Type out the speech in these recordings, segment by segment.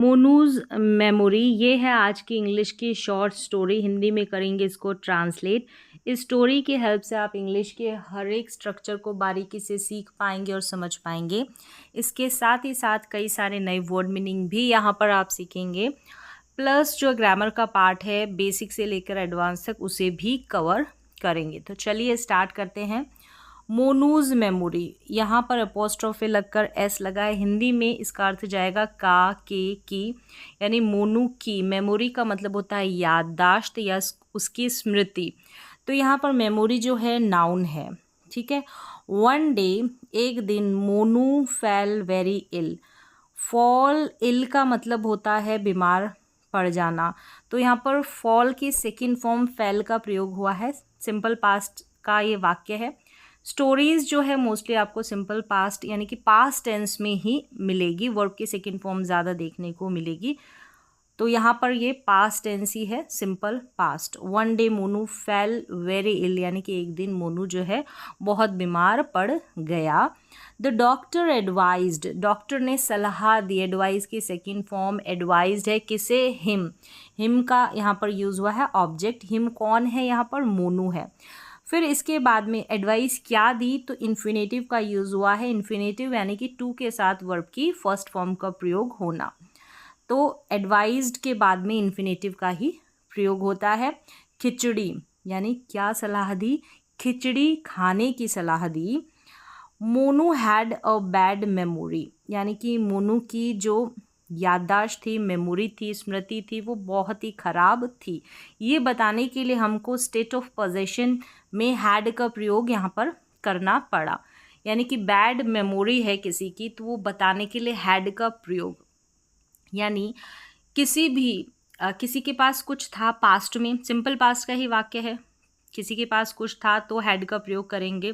Monu's memory, ये है आज की इंग्लिश की शॉर्ट स्टोरी। हिंदी में करेंगे इसको ट्रांसलेट। इस स्टोरी की हेल्प से आप इंग्लिश के हर एक स्ट्रक्चर को बारीकी से सीख पाएंगे और समझ पाएंगे। इसके साथ ही साथ कई सारे नए वर्ड मीनिंग भी यहाँ पर आप सीखेंगे, प्लस जो ग्रामर का पार्ट है बेसिक से लेकर एडवांस तक उसे भी कवर करेंगे। तो चलिए स्टार्ट करते हैं। मोनूज मेमोरी, यहाँ पर अपोस्ट्रोफे लगकर एस लगा है। हिंदी में इसका अर्थ जाएगा का, के, की, यानी मोनू की। मेमोरी का मतलब होता है याददाश्त या उसकी स्मृति। तो यहाँ पर मेमोरी जो है नाउन है, ठीक है। वन डे, एक दिन, मोनू फेल वेरी इल। फॉल इल का मतलब होता है बीमार पड़ जाना। तो यहाँ पर फॉल की सेकेंड फॉर्म फेल का प्रयोग हुआ है। सिंपल पास्ट का ये वाक्य है। स्टोरीज जो है मोस्टली आपको सिंपल पास्ट यानी कि पास्ट टेंस में ही मिलेगी, वर्ब की सेकेंड फॉर्म ज़्यादा देखने को मिलेगी। तो यहाँ पर ये पास्ट टेंस ही है, simple past. One day Monu fell very ill, यानी कि एक दिन मोनू जो है बहुत बीमार पड़ गया। द डॉक्टर एडवाइज्ड, डॉक्टर ने सलाह दी। एडवाइज की सेकेंड फॉर्म एडवाइज्ड है, किसे? हिम। हिम का यहाँ पर यूज़ हुआ है ऑब्जेक्ट। हिम कौन है? यहाँ पर मोनू है। फिर इसके बाद में एडवाइस क्या दी, तो इन्फिनेटिव का यूज़ हुआ है। इन्फिनेटिव यानी कि टू के साथ वर्ब की फर्स्ट फॉर्म का प्रयोग होना। तो एडवाइज्ड के बाद में इन्फिनेटिव का ही प्रयोग होता है। खिचड़ी यानी क्या सलाह दी? खिचड़ी खाने की सलाह दी। Monu had a bad memory, यानी कि मोनू की जो याददाश्त थी, मेमोरी थी, स्मृति थी, वो बहुत ही ख़राब थी। ये बताने के लिए हमको स्टेट ऑफ पोजेशन में हैड का प्रयोग यहाँ पर करना पड़ा। यानी कि बैड मेमोरी है किसी की, तो वो बताने के लिए हैड का प्रयोग। यानी किसी के पास कुछ था पास्ट में, सिंपल पास्ट का ही वाक्य है। किसी के पास कुछ था तो हैड का प्रयोग करेंगे।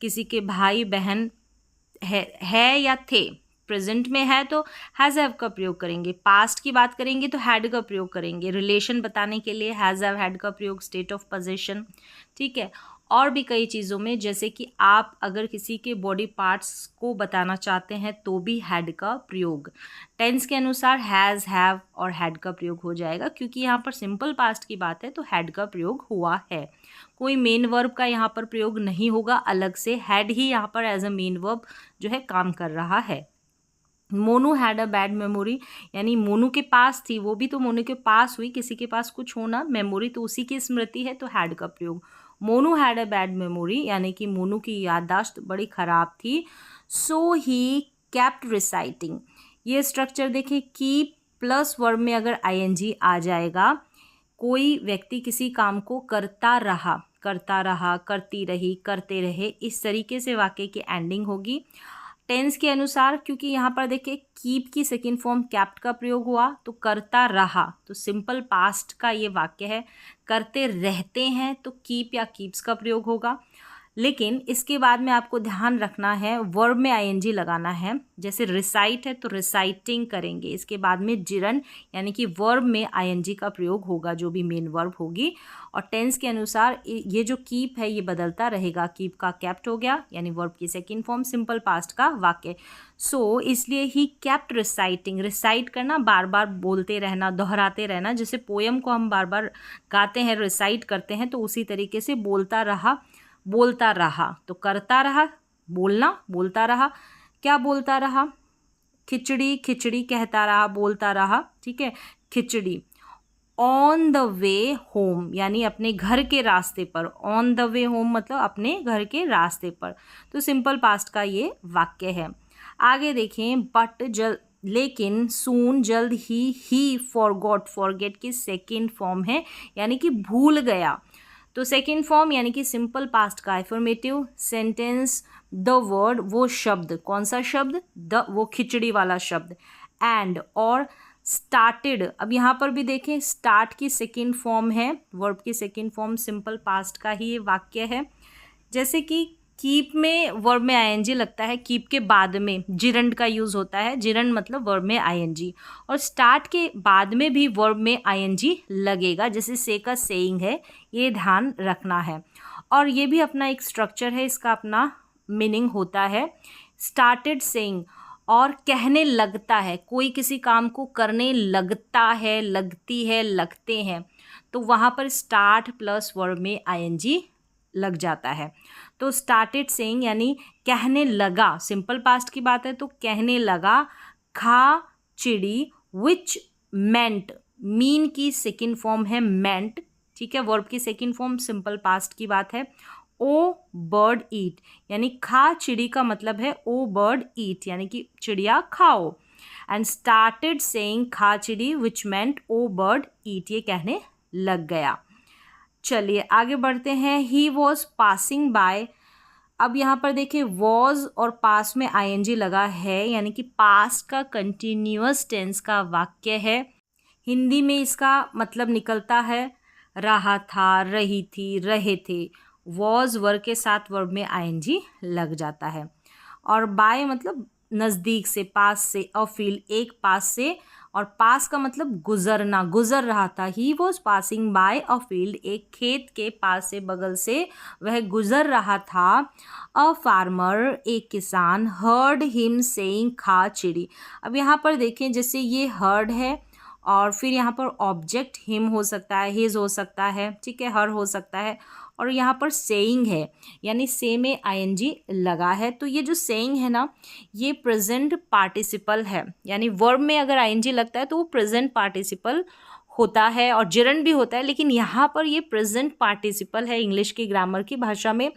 किसी के भाई बहन है या थे, प्रेजेंट में है तो हैज़ हैव का प्रयोग करेंगे। पास्ट की बात करेंगे तो हैड का प्रयोग करेंगे। रिलेशन बताने के लिए हैज़ हैव हैड का प्रयोग, स्टेट ऑफ पोजीशन, ठीक है। और भी कई चीज़ों में, जैसे कि आप अगर किसी के बॉडी पार्ट्स को बताना चाहते हैं तो भी हैड का प्रयोग। टेंस के अनुसार हैज़, हैव और हैड का प्रयोग हो जाएगा, क्योंकि यहाँ पर सिंपल पास्ट की बात है तो हैड का प्रयोग हुआ है। कोई मेन वर्ब का यहाँ पर प्रयोग नहीं होगा अलग से, हैड ही यहाँ पर एज अ मेन वर्ब जो है काम कर रहा है। Monu had a bad memory, यानी मोनू के पास थी, वो भी तो मोनू के पास हुई, किसी के पास कुछ होना, मेमोरी तो उसी की स्मृति है, तो हैड का प्रयोग। Monu had a bad memory, यानी कि मोनू की याददाश्त बड़ी ख़राब थी। सो ही केप्ट रिसाइटिंग, ये स्ट्रक्चर देखिए, कीप प्लस वर्ब में अगर आईएनजी आ जाएगा, कोई व्यक्ति किसी काम को करता रहा, करती रही, करते रहे, इस तरीके से वाक्य की एंडिंग होगी। टेंस के अनुसार, क्योंकि यहाँ पर देखिए कीप की सेकेंड फॉर्म कैप्ट का प्रयोग हुआ, तो करता रहा, तो सिंपल पास्ट का ये वाक्य है। करते रहते हैं तो कीप या कीप्स का प्रयोग होगा। लेकिन इसके बाद में आपको ध्यान रखना है, वर्ब में आईएनजी लगाना है। जैसे रिसाइट है तो रिसाइटिंग करेंगे, इसके बाद में जिरन यानी कि वर्ब में आईएनजी का प्रयोग होगा, जो भी मेन वर्ब होगी। और टेंस के अनुसार ये जो कीप है ये बदलता रहेगा। कीप का कैप्ट हो गया, यानी वर्ब की सेकेंड फॉर्म, सिंपल पास्ट का वाक्य। सो इसलिए ही कैप्ट रिसाइटिंग, रिसाइट करना, बार बार बोलते रहना, दोहराते रहना। जैसे पोयम को हम बार बार गाते हैं, रिसाइट करते हैं, तो उसी तरीके से बोलता रहा, तो करता रहा, बोलना, बोलता रहा। क्या बोलता रहा? खिचड़ी, खिचड़ी कहता रहा, बोलता रहा, ठीक है। खिचड़ी। ऑन द वे होम, यानी अपने घर के रास्ते पर। ऑन द वे होम मतलब अपने घर के रास्ते पर, तो सिंपल पास्ट का ये वाक्य है। आगे देखें, बट लेकिन, सून जल्द ही फॉरगॉट, फॉरगेट की सेकेंड फॉर्म है, यानी कि भूल गया। तो सेकेंड फॉर्म यानी कि सिंपल पास्ट का एफर्मेटिव सेंटेंस, द वर्ड, वो शब्द, कौन सा शब्द? वो खिचड़ी वाला शब्द। एंड और स्टार्टेड, अब यहाँ पर भी देखें स्टार्ट की सेकेंड फॉर्म है, वर्ब की सेकेंड फॉर्म सिंपल पास्ट का ही ये वाक्य है। जैसे कि कीप में वर्ब में आईएनजी लगता है, कीप के बाद में जिरंड का यूज़ होता है। जिरंड मतलब वर्ब में आईएनजी, और स्टार्ट के बाद में भी वर्ब में आईएनजी लगेगा, जैसे से का सेइंग है, ये ध्यान रखना है। और ये भी अपना एक स्ट्रक्चर है, इसका अपना मीनिंग होता है। स्टार्टेड सेइंग, और कहने लगता है, कोई किसी काम को करने लगता है, लगती है, लगते हैं, तो वहाँ पर स्टार्ट प्लस वर्ब में आईएनजी लग जाता है। तो स्टार्टेड सेइंग यानी कहने लगा, सिंपल पास्ट की बात है तो कहने लगा खा चिड़ी, विच मेंट, मीन की सेकेंड फॉर्म है मेंट, ठीक है, वर्ब की सेकेंड फॉर्म सिंपल पास्ट की बात है। ओ बर्ड ईट यानी खा चिड़ी का मतलब है ओ बर्ड ईट यानी कि चिड़िया खाओ। एंड स्टार्टेड सेइंग खा चिड़ी विच मेंट ओ बर्ड ईट, ये कहने लग गया। चलिए आगे बढ़ते हैं। ही वॉज पासिंग बाय, अब यहाँ पर देखिए वॉज और पास्ट में आईएनजी लगा है यानी कि पास्ट का कंटिन्यूअस टेंस का वाक्य है। हिंदी में इसका मतलब निकलता है रहा था, रही थी, रहे थे। वॉज वर्ब के साथ वर्ब में आईएनजी लग जाता है। और बाय मतलब नज़दीक से, पास से, अ फील्ड एक पास से, और पास का मतलब गुजरना, गुजर रहा था। He was passing by a field, एक खेत के पास से, बगल से वह गुजर रहा था। अ फार्मर, एक किसान, हर्ड हिम सेइंग खा चिड़ी। अब यहाँ पर देखें जैसे ये हर्ड है और फिर यहाँ पर ऑब्जेक्ट हिम हो सकता है, हिज हो सकता है, ठीक है, हर हो सकता है, और यहाँ पर सेइंग है यानी से में आईएनजी लगा है। तो ये जो सेइंग है ना, ये प्रेजेंट पार्टिसिपल है, यानी वर्ब में अगर आईएनजी लगता है तो वो प्रेजेंट पार्टिसिपल होता है और जिरंड भी होता है, लेकिन यहाँ पर ये प्रेजेंट पार्टिसिपल है इंग्लिश की ग्रामर की भाषा में।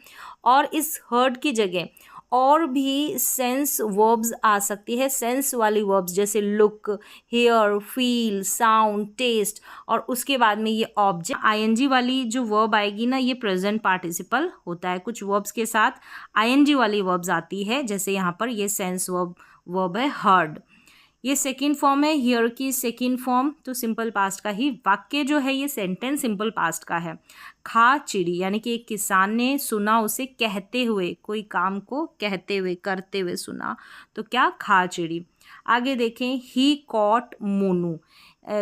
और इस हर्ड की जगह और भी सेंस वर्ब्स आ सकती है, सेंस वाली वर्ब्स जैसे look, hear, feel, sound, taste, और उसके बाद में ये ऑब्जेक्ट। आईएनजी वाली जो वर्ब आएगी ना, ये प्रेजेंट पार्टिसिपल होता है। कुछ वर्ब्स के साथ आईएनजी वाली वर्ब्स आती है, जैसे यहाँ पर ये सेंस वर्ब है हर्ड। ये सेकंड फॉर्म है, हियर की सेकंड फॉर्म, तो सिंपल पास्ट का ही वाक्य जो है ये सेंटेंस सिंपल पास्ट का है। खा चिड़ी यानी कि एक किसान ने सुना उसे कहते हुए, कोई काम को कहते हुए, करते हुए सुना, तो क्या खा चिड़ी। आगे देखें, ही कॉट मोनू,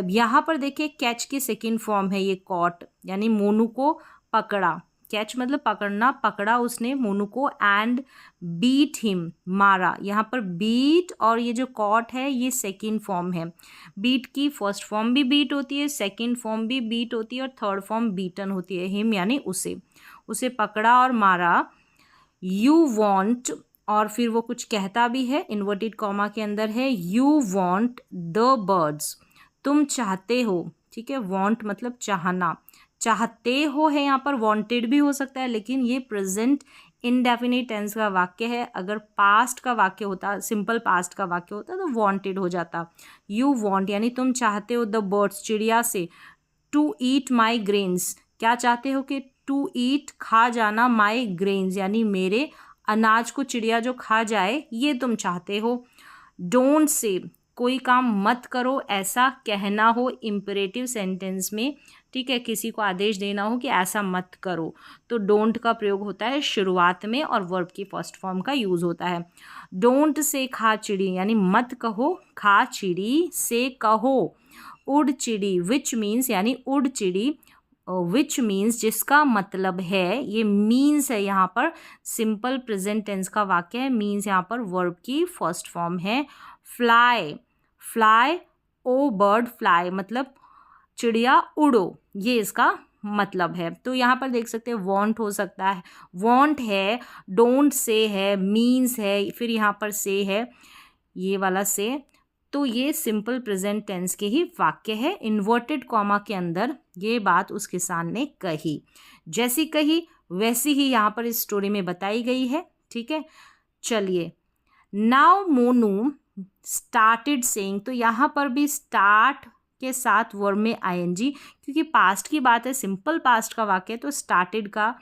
यहाँ पर देखिए कैच की सेकंड फॉर्म है ये कॉट, यानी मोनू को पकड़ा। कैच मतलब पकड़ना, पकड़ा उसने मोनू को। एंड बीट हिम, मारा। यहाँ पर बीट और ये जो कॉट है ये सेकंड फॉर्म है। बीट की फर्स्ट फॉर्म भी बीट होती है, सेकंड फॉर्म भी बीट होती है, और थर्ड फॉर्म बीटन होती है। हिम यानी उसे पकड़ा और मारा। यू वॉन्ट, और फिर वो कुछ कहता भी है, इन्वर्टेड कॉमा के अंदर है। यू वॉन्ट द बर्ड्स, तुम चाहते हो, ठीक है, वॉन्ट मतलब चाहना, चाहते हो है यहाँ पर, वांटेड भी हो सकता है, लेकिन ये प्रेजेंट इनडेफिनिट टेंस का वाक्य है। अगर पास्ट का वाक्य होता, सिंपल पास्ट का वाक्य होता तो वांटेड हो जाता। यू वांट यानी तुम चाहते हो द बर्ड्स, चिड़िया से, टू ईट माई ग्रेन्स, क्या चाहते हो कि टू ईट, खा जाना, माई ग्रेन्स यानी मेरे अनाज को चिड़िया जो खा जाए, ये तुम चाहते हो। डोंट से, कोई काम मत करो, ऐसा कहना हो इम्परेटिव सेंटेंस में, ठीक है, किसी को आदेश देना हो कि ऐसा मत करो, तो डोंट का प्रयोग होता है शुरुआत में और वर्ब की फर्स्ट फॉर्म का यूज होता है। डोंट से खा चिड़ी यानी मत कहो खा चिड़ी, से कहो उड़ चिड़ी, विच मीन्स यानी उड़ चिड़ी, विच मीन्स जिसका मतलब है, ये मीन्स है यहाँ पर, सिंपल प्रेजेंट टेंस का वाक्य है। मीन्स यहाँ पर वर्ब की फर्स्ट फॉर्म है। फ्लाई, फ्लाई ओ बर्ड फ्लाई मतलब चिड़िया उड़ो, ये इसका मतलब है। तो यहाँ पर देख सकते हैं वॉन्ट हो सकता है, वॉन्ट है, डोंट से है, मीन्स है, फिर यहाँ पर से है, ये वाला से। तो ये सिंपल प्रेजेंट टेंस के ही वाक्य है। इन्वर्टेड कॉमा के अंदर ये बात उस किसान ने कही, जैसी कही वैसी ही यहाँ पर इस स्टोरी में बताई गई है, ठीक है। चलिए, नाउ मोनू स्टार्टेड सेइंग, तो यहाँ पर भी स्टार्ट के साथ वर्ब में आईएनजी, क्योंकि पास्ट की बात है, सिंपल पास्ट का वाक्य, तो स्टार्टेड का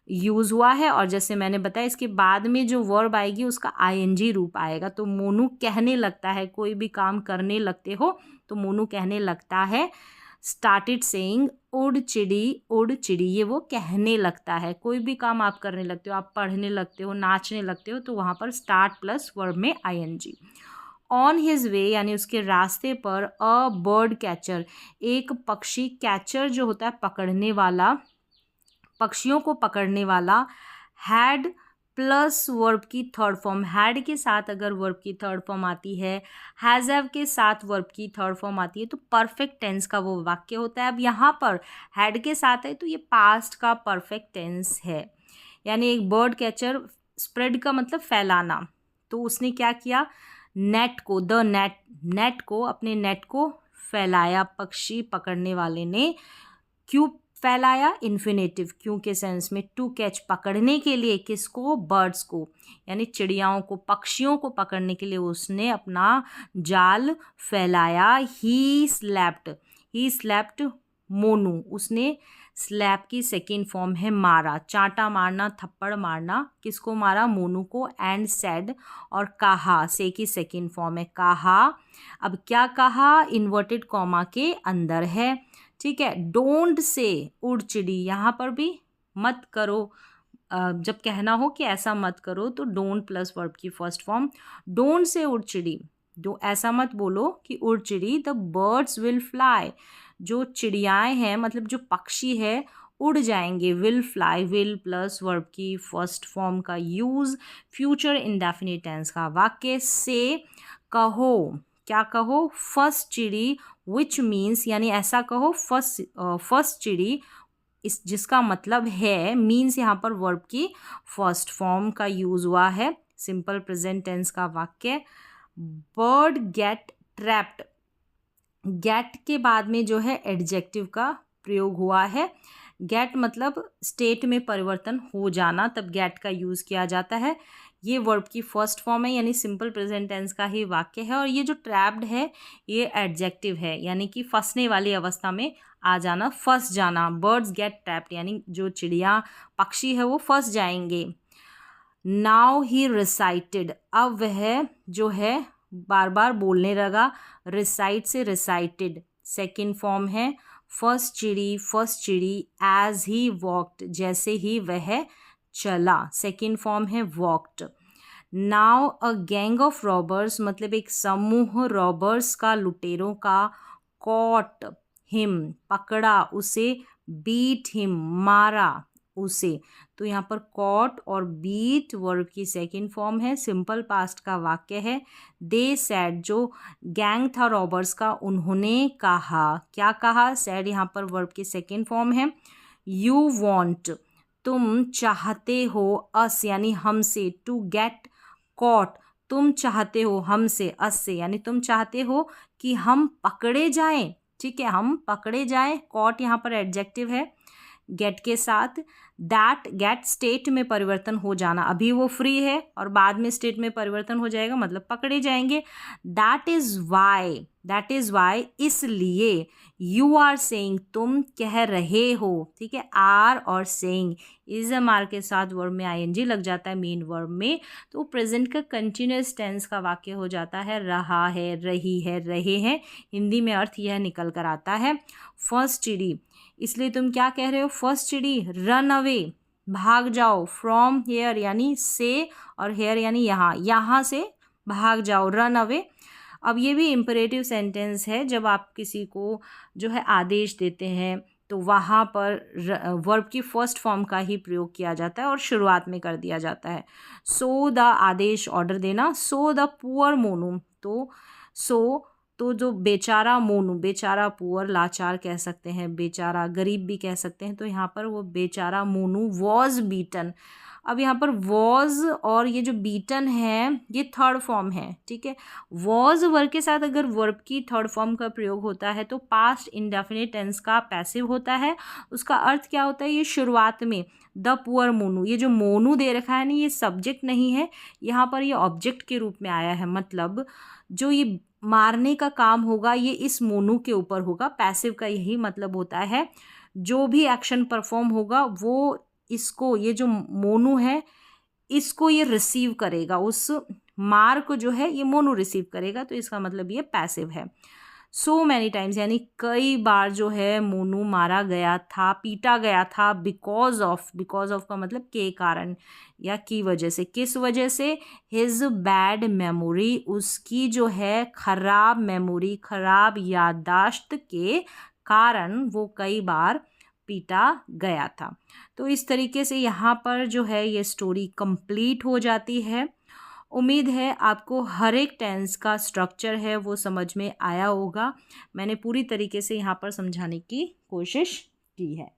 यूज़ हुआ है। और जैसे मैंने बताया इसके बाद में जो वर्ब आएगी उसका आईएनजी रूप आएगा। तो मोनू कहने लगता है, कोई भी काम करने लगते हो तो मोनू कहने लगता है। स्टार्टेड सेइंग उड़ चिड़ी, ये वो कहने लगता है। कोई भी काम आप करने लगते हो, आप पढ़ने लगते हो, नाचने लगते हो, तो वहाँ पर स्टार्ट प्लस वर्ब में आईएनजी। ऑन हिज वे यानी उसके रास्ते पर, अ बर्ड कैचर, एक पक्षी, कैचर जो होता है पकड़ने वाला, पक्षियों को पकड़ने वाला, हैड प्लस वर्ब की थर्ड फॉर्म, हैड के साथ अगर वर्ब की थर्ड फॉर्म आती है, हैज़ हैव के साथ वर्ब की थर्ड फॉर्म आती है, तो परफेक्ट टेंस का वो वाक्य होता है। अब यहाँ पर हैड के साथ है तो ये पास्ट का परफेक्ट टेंस है। यानी एक बर्ड कैचर, स्प्रेड का मतलब फैलाना, तो उसने क्या किया, नेट को, द नेट को, अपने नेट को फैलाया, पक्षी पकड़ने वाले ने। क्यों फैलाया, इन्फिनेटिव, क्यों के सेंस में, टू कैच, पकड़ने के लिए, किसको, बर्ड्स को, यानी चिड़ियाओं को, पक्षियों को पकड़ने के लिए उसने अपना जाल फैलाया। ही स्लैप्ड मोनू, उसने स्लैप की सेकेंड फॉर्म है मारा, चांटा मारना, थप्पड़ मारना, किसको मारा, मोनू को। एंड सेड, और कहा, से की सेकेंड फॉर्म है कहा। अब क्या कहा, इन्वर्टेड कॉमा के अंदर है, ठीक है। डोंट से, उड़ चिड़ी, यहाँ पर भी मत करो, जब कहना हो कि ऐसा मत करो तो डोंट प्लस वर्ब की फर्स्ट फॉर्म, डोंट से उड़ चिड़ी, जो ऐसा मत बोलो कि उड़ चिड़ी, द बर्ड्स विल फ्लाई, जो चिड़ियाएँ हैं मतलब जो पक्षी है उड़ जाएंगे, will fly, will plus verb की फर्स्ट फॉर्म का यूज़, फ्यूचर इंडेफिनिट टेंस का वाक्य। से, कहो, क्या कहो, फर्स्ट चिड़ी, विच मीन्स, यानी ऐसा कहो, फर्स्ट चिड़ी, इस जिसका मतलब है, मीन्स यहाँ पर वर्ब की फर्स्ट फॉर्म का यूज़ हुआ है, सिंपल प्रेजेंट टेंस का वाक्य। बर्ड गेट ट्रैप्ड, गेट के बाद में जो है एडजेक्टिव का प्रयोग हुआ है। गेट मतलब स्टेट में परिवर्तन हो जाना, तब गेट का यूज़ किया जाता है। ये वर्ब की फर्स्ट फॉर्म है, यानी सिंपल प्रेजेंट टेंस का ही वाक्य है। और ये जो ट्रैप्ड है ये एडजेक्टिव है, यानी कि फंसने वाली अवस्था में आ जाना, फंस जाना। बर्ड्स गेट ट्रैप्ड, यानी जो चिड़िया पक्षी है वो फंस जाएंगे। नाउ ही रिसाइटेड, अब वह जो है बार बार बोलने लगा, रिसाइट से रिसाइटेड सेकेंड फॉर्म है। फर्स्ट चिड़ी, एज ही वॉक्ड, जैसे ही वह चला, सेकेंड फॉर्म है walked. Now a gang of robbers, मतलब एक समूह रॉबर्स का, लुटेरों का, कॉट हिम, पकड़ा उसे, बीट हिम, मारा उसे। तो यहाँ पर कॉट और बीट वर्ब की सेकेंड फॉर्म है, सिंपल पास्ट का वाक्य है। दे सैड, जो गैंग था रॉबर्स का, उन्होंने कहा, क्या कहा, सैड यहाँ पर वर्ब की सेकेंड फॉर्म है। यू वॉन्ट, तुम चाहते हो, अस यानी हमसे, टू गेट कॉट, तुम चाहते हो हमसे, अस से यानी तुम चाहते हो कि हम पकड़े जाएं, ठीक है, हम पकड़े जाएं। कॉट यहाँ पर एडजेक्टिव है गेट के साथ। दैट, गेट स्टेट में परिवर्तन हो जाना, अभी वो फ्री है और बाद में स्टेट में परिवर्तन हो जाएगा, मतलब पकड़े जाएंगे। दैट इज़ वाई, इसलिए। यू आर सेइंग, तुम कह रहे हो, ठीक है। आर और सेइंग, इज एम आर के साथ वर्ब में आईएनजी लग जाता है मेन वर्ब में, तो प्रेजेंट का कंटिन्यूस टेंस का वाक्य हो जाता है रहा है, रही है, रहे हैं। हिंदी में अर्थ यह निकल कर आता है। फर्स्ट चिड़ी, इसलिए तुम क्या कह रहे हो, फर्स्ट चिड़ी, रन अवे, भाग जाओ, फ्रॉम हेयर यानी से, और हेयर यानी यहाँ, यहाँ से भाग जाओ, रन अवे। अब ये भी इम्परेटिव सेंटेंस है, जब आप किसी को जो है आदेश देते हैं तो वहाँ पर वर्ब की फर्स्ट फॉर्म का ही प्रयोग किया जाता है और शुरुआत में कर दिया जाता है। सो द, आदेश, ऑर्डर देना। सो द पुअर मोनू, तो जो बेचारा मोनू, बेचारा पुअर लाचार कह सकते हैं, बेचारा गरीब भी कह सकते हैं, तो यहाँ पर वो बेचारा मोनू वॉज बीटन। अब यहाँ पर वॉज और ये जो बीटन है ये थर्ड फॉर्म है, ठीक है। वॉज वर्ब के साथ अगर वर्ब की थर्ड फॉर्म का प्रयोग होता है तो पास्ट इंडेफिनिट टेंस का पैसिव होता है। उसका अर्थ क्या होता है, ये शुरुआत में द पुअर मोनू, ये जो मोनू दे रखा है ना, ये सब्जेक्ट नहीं है, यहाँ पर ये ऑब्जेक्ट के रूप में आया है, मतलब जो ये मारने का काम होगा ये इस मोनू के ऊपर होगा। पैसिव का यही मतलब होता है, जो भी एक्शन परफॉर्म होगा वो इसको, ये जो मोनू है इसको ये रिसीव करेगा, उस मार को जो है ये मोनू रिसीव करेगा, तो इसका मतलब ये पैसिव है। सो मैनी टाइम्स यानी कई बार जो है मोनू मारा गया था, पीटा गया था। बिकॉज ऑफ का मतलब के कारण या की वजह से, किस वजह से, हिज बैड मेमोरी, उसकी जो है खराब मेमोरी, खराब याददाश्त के कारण वो कई बार पीटा गया था। तो इस तरीके से यहाँ पर जो है ये स्टोरी कंप्लीट हो जाती है। उम्मीद है आपको हर एक टेंस का स्ट्रक्चर है वो समझ में आया होगा। मैंने पूरी तरीके से यहाँ पर समझाने की कोशिश की है।